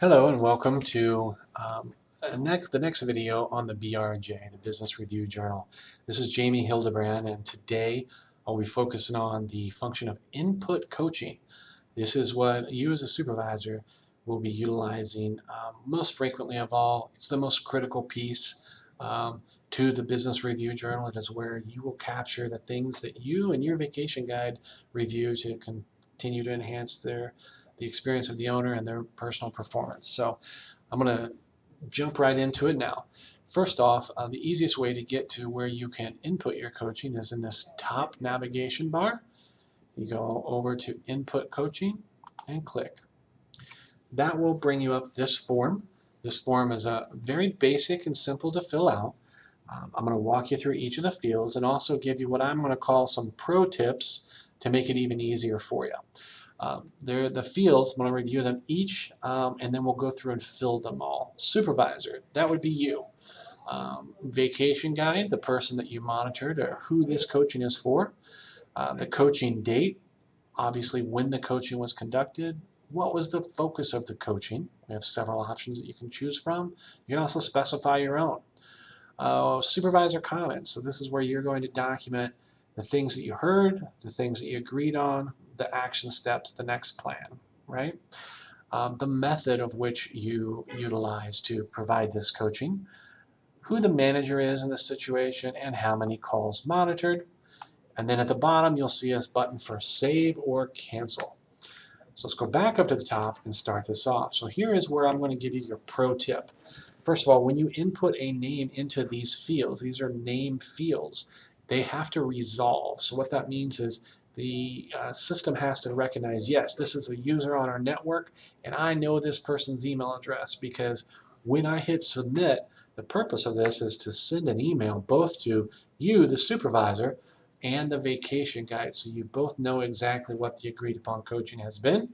Hello and welcome to the next video on the BRJ, the Business Review Journal. This is Jamie Hildebrand, and today I'll be focusing on the function of input coaching. This is what you as a supervisor will be utilizing most frequently of all. It's the most critical piece to the Business Review Journal. It is where you will capture the things that you and your vacation guide review to continue to enhance the experience of the owner and their personal performance. So I'm going to jump right into it now. First off, the easiest way to get to where you can input your coaching is in this top navigation bar. You go over to Input Coaching and click. That will bring you up this form. This form is very basic and simple to fill out. I'm going to walk you through each of the fields and also give you what I'm going to call some pro tips to make it even easier for you. The fields, I'm going to review them each, and then we'll go through and fill them all. Supervisor, that would be you. Vacation guide, the person that you monitored or who this coaching is for. The coaching date, obviously when the coaching was conducted. What was the focus of the coaching? We have several options that you can choose from. You can also specify your own. Supervisor comments, so this is where you're going to document the things that you heard, the things that you agreed on, the action steps, the next plan, right? The method of which you utilize to provide this coaching, who the manager is in this situation, and how many calls monitored. And then at the bottom, you'll see a button for save or cancel. So let's go back up to the top and start this off. So here is where I'm going to give you your pro tip. First of all, when you input a name into these fields, these are name fields, they have to resolve. So what that means is the system has to recognize, yes, this is a user on our network, and I know this person's email address, because when I hit submit, the purpose of this is to send an email both to you, the supervisor, and the vacation guide, so you both know exactly what the agreed upon coaching has been,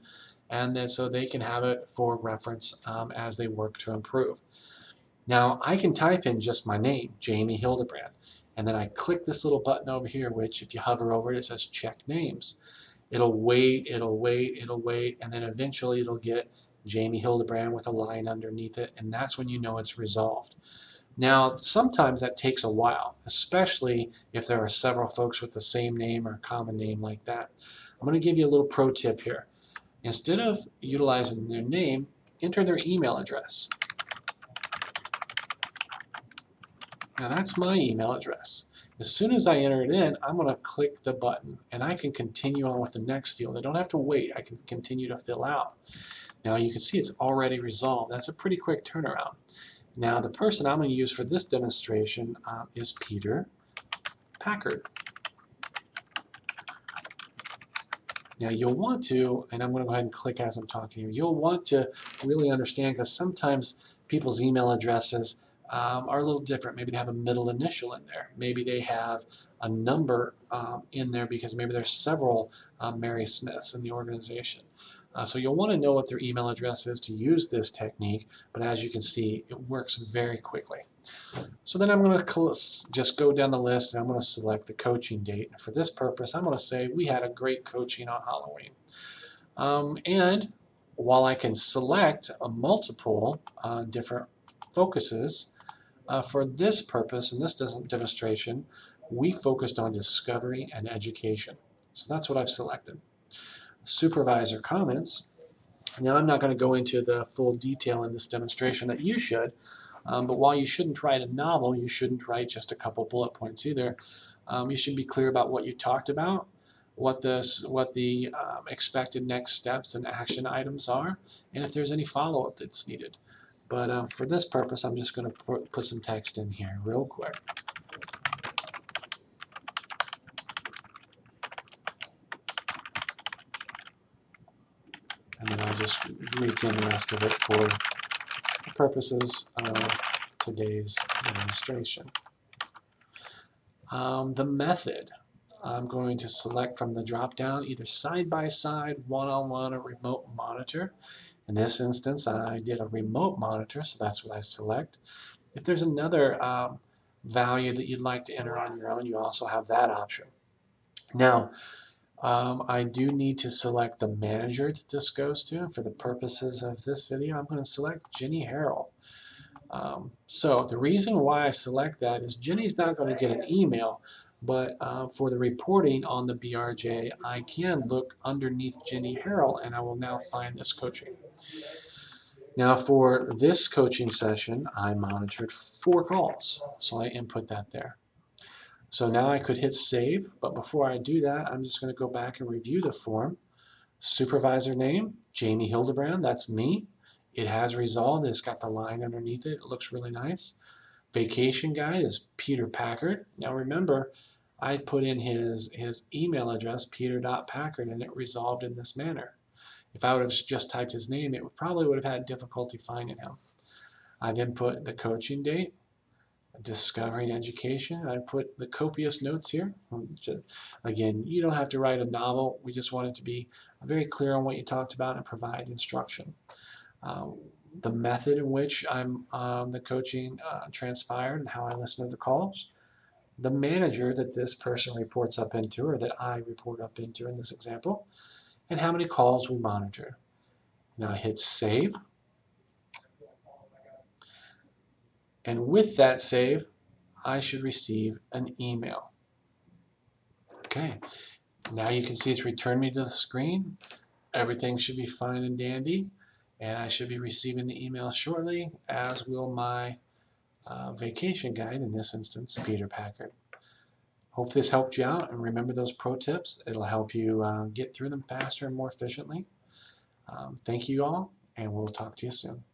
and then so they can have it for reference as they work to improve. Now I can type in just my name, Jamie Hildebrand, and then I click this little button over here, which if you hover over it, it says check names. It'll wait, it'll wait, it'll wait, and then eventually it'll get Jamie Hildebrand with a line underneath it, and that's when you know it's resolved. Now, sometimes that takes a while, especially if there are several folks with the same name or common name like that. I'm going to give you a little pro tip here. Instead of utilizing their name, enter their email address. Now that's my email address. As soon as I enter it in, I'm going to click the button, and I can continue on with the next field. I don't have to wait. I can continue to fill out. Now you can see it's already resolved. That's a pretty quick turnaround. Now the person I'm going to use for this demonstration is Peter Packard. Now you'll want to, and I'm going to go ahead and click as I'm talking here, you'll want to really understand, because sometimes people's email addresses are a little different. Maybe they have a middle initial in there. Maybe they have a number in there because maybe there's several Mary Smiths in the organization. So you'll want to know what their email address is to use this technique, but as you can see, it works very quickly. So then I'm going to just go down the list, and I'm going to select the coaching date. And for this purpose, I'm going to say we had a great coaching on Halloween. And while I can select a multiple different focuses, for this purpose, in this demonstration, we focused on discovery and education. So that's what I've selected. Supervisor comments. Now I'm not going to go into the full detail in this demonstration that you should, but while you shouldn't write a novel, you shouldn't write just a couple bullet points either. You should be clear about what you talked about, what the expected next steps and action items are, and if there's any follow-up that's needed. But for this purpose, I'm just going to put some text in here real quick. And then I'll just leak in the rest of it for the purposes of today's demonstration. The method, I'm going to select from the drop-down either side-by-side, one-on-one, or remote monitor. In this instance, I did a remote monitor, so that's what I select. If there's another value that you'd like to enter on your own, you also have that option. Now, I do need to select the manager that this goes to. For the purposes of this video, I'm going to select Jenny Harrell. So the reason why I select that is Jenny's not going to get an email, but for the reporting on the BRJ, I can look underneath Jenny Harrell and I will now find this coaching. Now for this coaching session, I monitored 4 calls, so I input that there. So now I could hit save, but before I do that, I'm just going to go back and review the form. Supervisor name, Jamie Hildebrand, that's me. It has resolved, it's got the line underneath it, it looks really nice. Vacation guide is Peter Packard. Now remember, I put in his email address, peter.packard, and it resolved in this manner. If I would have just typed his name, it probably would have had difficulty finding him. I've input the coaching date, discovering education. I've put the copious notes here. Again, you don't have to write a novel. We just want it to be very clear on what you talked about and provide instruction. The method in which the coaching transpired and how I listen to the calls. The manager that this person reports up into, or that I report up into in this example, and how many calls we monitor. Now I hit save. And with that save, I should receive an email. Okay, now you can see it's returned me to the screen. Everything should be fine and dandy, and I should be receiving the email shortly, as will my vacation guide, in this instance, Peter Packard. Hope this helped you out, and remember those pro tips. It'll help you get through them faster and more efficiently. Thank you all, and we'll talk to you soon.